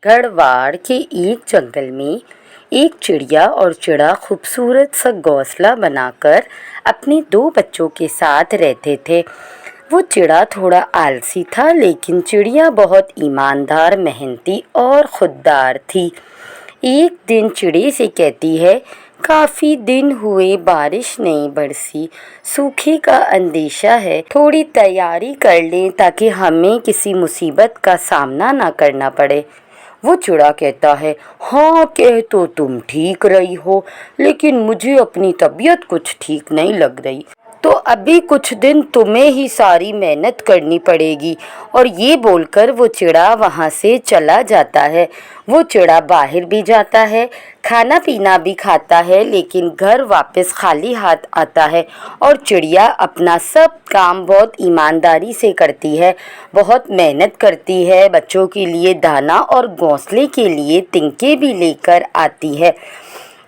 गढ़वाड़ के एक जंगल में एक चिड़िया और चिड़ा खूबसूरत सा घोंसला बनाकर अपने दो बच्चों के साथ रहते थे। वो चिड़ा थोड़ा आलसी था, लेकिन चिड़िया बहुत ईमानदार, मेहनती और खुददार थी। एक दिन चिड़ी से कहती है, काफ़ी दिन हुए बारिश नहीं बरसी, सूखे का अंदेशा है, थोड़ी तैयारी कर लें ताकि हमें किसी मुसीबत का सामना ना करना पड़े। वो चिड़ा कहता है, हाँ कह तो तुम ठीक रही हो, लेकिन मुझे अपनी तबीयत कुछ ठीक नहीं लग रही, तो अभी कुछ दिन तुम्हें ही सारी मेहनत करनी पड़ेगी। और ये बोलकर वो चिड़ा वहाँ से चला जाता है। वो चिड़ा बाहर भी जाता है, खाना पीना भी खाता है, लेकिन घर वापस खाली हाथ आता है। और चिड़िया अपना सब काम बहुत ईमानदारी से करती है, बहुत मेहनत करती है, बच्चों के लिए दाना और घोंसले के लिए तिनके भी लेकर आती है।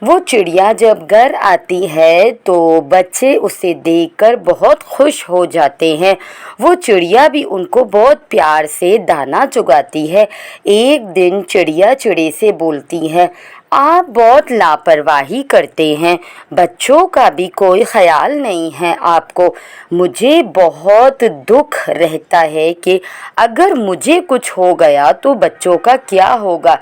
वो चिड़िया जब घर आती है तो बच्चे उसे देखकर बहुत खुश हो जाते हैं। वो चिड़िया भी उनको बहुत प्यार से दाना चुगाती है। एक दिन चिड़िया चिड़ी से बोलती है, आप बहुत लापरवाही करते हैं, बच्चों का भी कोई ख्याल नहीं है आपको। मुझे बहुत दुख रहता है कि अगर मुझे कुछ हो गया तो बच्चों का क्या होगा।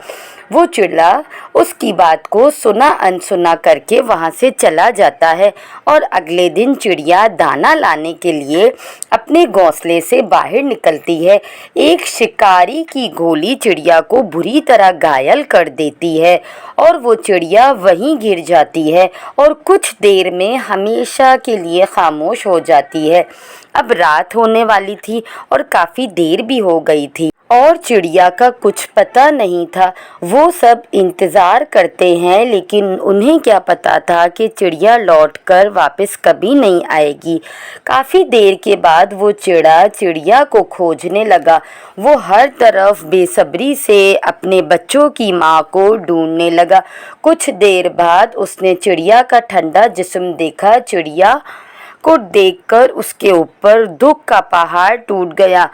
वो चिड़ा उसकी बात को सुना अनसुना करके वहाँ से चला जाता है। और अगले दिन चिड़िया दाना लाने के लिए अपने घोंसले से बाहर निकलती है। एक शिकारी की गोली चिड़िया को बुरी तरह घायल कर देती है और वो चिड़िया वहीं गिर जाती है और कुछ देर में हमेशा के लिए खामोश हो जाती है। अब रात होने वाली थी और काफ़ी देर भी हो गई थी और चिड़िया का कुछ पता नहीं था। वो सब इंतज़ार करते हैं, लेकिन उन्हें क्या पता था कि चिड़िया लौटकर वापस कभी नहीं आएगी। काफ़ी देर के बाद वो चिड़ा चिड़िया को खोजने लगा। वो हर तरफ बेसब्री से अपने बच्चों की माँ को ढूंढने लगा। कुछ देर बाद उसने चिड़िया का ठंडा जिस्म देखा। चिड़िया को देखकर उसके ऊपर दुख का पहाड़ टूट गया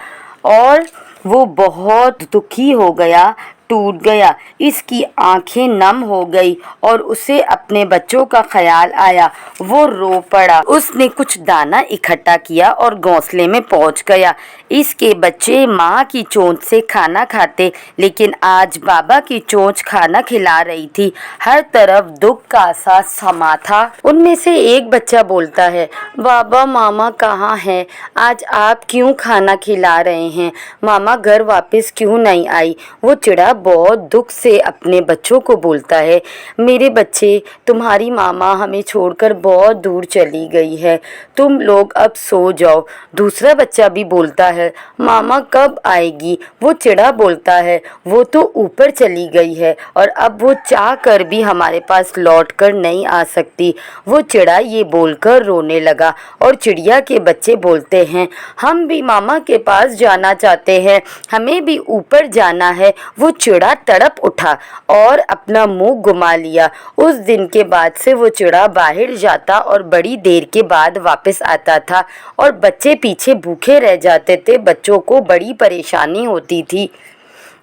और वो बहुत दुखी हो गया, टूट गया। इसकी आंखें नम हो गई और उसे अपने बच्चों का ख्याल आया। वो रो पड़ा। उसने कुछ दाना इकट्ठा किया और घोंसले में पहुंच गया। इसके बच्चे माँ की चोंच से खाना खाते, लेकिन आज बाबा की चोंच खाना खिला रही थी। हर तरफ दुख का एहसास समा था। उनमें से एक बच्चा बोलता है, बाबा मामा कहाँ हैं? आज आप क्यों खाना खिला रहे हैं? मामा घर वापस क्यों नहीं आई? वो चिड़ा बहुत दुख से अपने बच्चों को बोलता है, मेरे बच्चे, तुम्हारी मामा हमें छोड़कर बहुत दूर चली गई है, तुम लोग अब सो जाओ। दूसरा बच्चा भी बोलता है, मामा कब आएगी? वो चिड़ा बोलता है, वो तो ऊपर चली गई है और अब वो चाह कर भी हमारे पास लौट कर नहीं आ सकती। वो चिड़ा ये बोलकर रोने लगा और चिड़िया के बच्चे बोलते हैं, हम भी मामा के पास जाना चाहते हैं, हमें भी ऊपर जाना है। वो चिड़ा तड़प उठा और अपना मुंह घुमा लिया। उस दिन के बाद से वो चिड़ा बाहर जाता और बड़ी देर के बाद वापस आता था और बच्चे पीछे भूखे रह जाते थे। बच्चों को बड़ी परेशानी होती थी।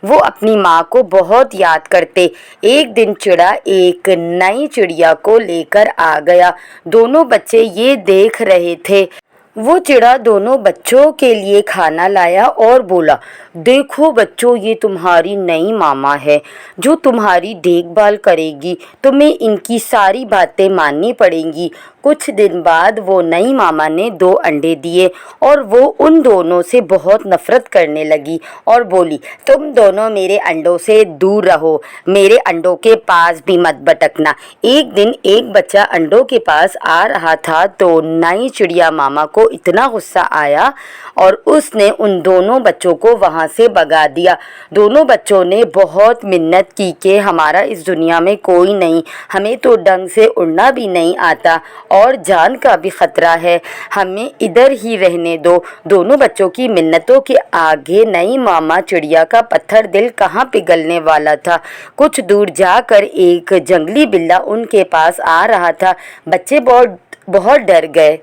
वो अपनी माँ को बहुत याद करते। एक दिन चिड़ा एक नई चिड़िया को लेकर आ गया। दोनों बच्चे ये देख रहे थे। वो चिड़ा दोनों बच्चों के लिए खाना लाया और बोला, देखो बच्चों, ये तुम्हारी नई मामा है जो तुम्हारी देखभाल करेगी। तुम्हें इनकी सारी बातें माननी पड़ेंगी। कुछ दिन बाद वो नई मामा ने 2 अंडे दिए और वो उन दोनों से बहुत नफरत करने लगी और बोली, तुम दोनों मेरे अंडों से दूर रहो, मेरे अंडों के पास भी मत भटकना। एक दिन एक बच्चा अंडों के पास आ रहा था तो नई चिड़िया मामा को इतना गुस्सा आया और उसने उन दोनों बच्चों को वहाँ से भगा दिया। दोनों बच्चों ने बहुत मिन्नत की कि हमारा इस दुनिया में कोई नहीं, हमें तो ढंग से उड़ना भी नहीं आता और जान का भी खतरा है, हमें इधर ही रहने दो। दोनों बच्चों की मिन्नतों के आगे नई मामा चिड़िया का पत्थर दिल कहाँ पिघलने वाला था। कुछ दूर जाकर एक जंगली बिल्ला उनके पास आ रहा था। बच्चे बहुत डर गए।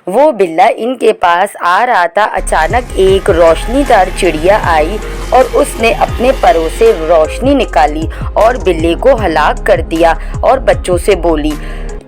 वो बिल्ला इनके पास आ रहा था। अचानक एक रोशनीदार चिड़िया आई और उसने अपने परों से रोशनी निकाली और बिल्ली को हलाक कर दिया और बच्चों से बोली,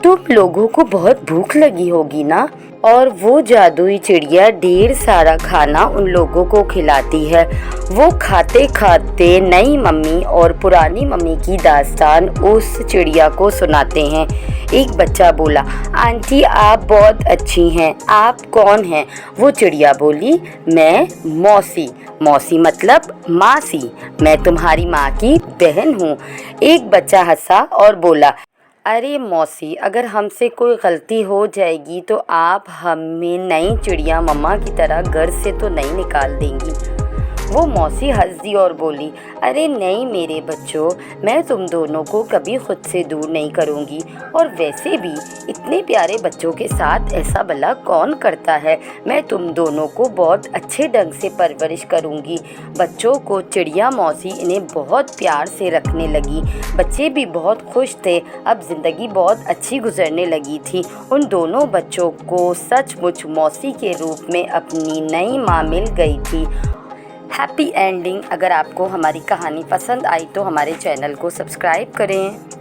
तुम लोगों को बहुत भूख लगी होगी ना। और वो जादुई चिड़िया ढेर सारा खाना उन लोगों को खिलाती है। वो खाते खाते नई मम्मी और पुरानी मम्मी की दास्तान उस चिड़िया को सुनाते हैं। एक बच्चा बोला, आंटी आप बहुत अच्छी हैं, आप कौन हैं? वो चिड़िया बोली, मैं मौसी। मौसी मतलब मासी, मैं तुम्हारी माँ की बहन हूँ। एक बच्चा हंसा और बोला, अरे मौसी, अगर हमसे कोई गलती हो जाएगी तो आप हमें नई चिड़िया मम्मा की तरह घर से तो नहीं निकाल देंगी। वो मौसी हंस दी और बोली, अरे नहीं मेरे बच्चों, मैं तुम दोनों को कभी खुद से दूर नहीं करूँगी। और वैसे भी इतने प्यारे बच्चों के साथ ऐसा भला कौन करता है। मैं तुम दोनों को बहुत अच्छे ढंग से परवरिश करूँगी। बच्चों को चिड़िया मौसी इन्हें बहुत प्यार से रखने लगी। बच्चे भी बहुत खुश थे। अब ज़िंदगी बहुत अच्छी गुजरने लगी थी। उन दोनों बच्चों को सचमुच मौसी के रूप में अपनी नई माँ मिल गई थी। Happy ending. अगर आपको हमारी कहानी पसंद आई तो हमारे चैनल को सब्सक्राइब करें।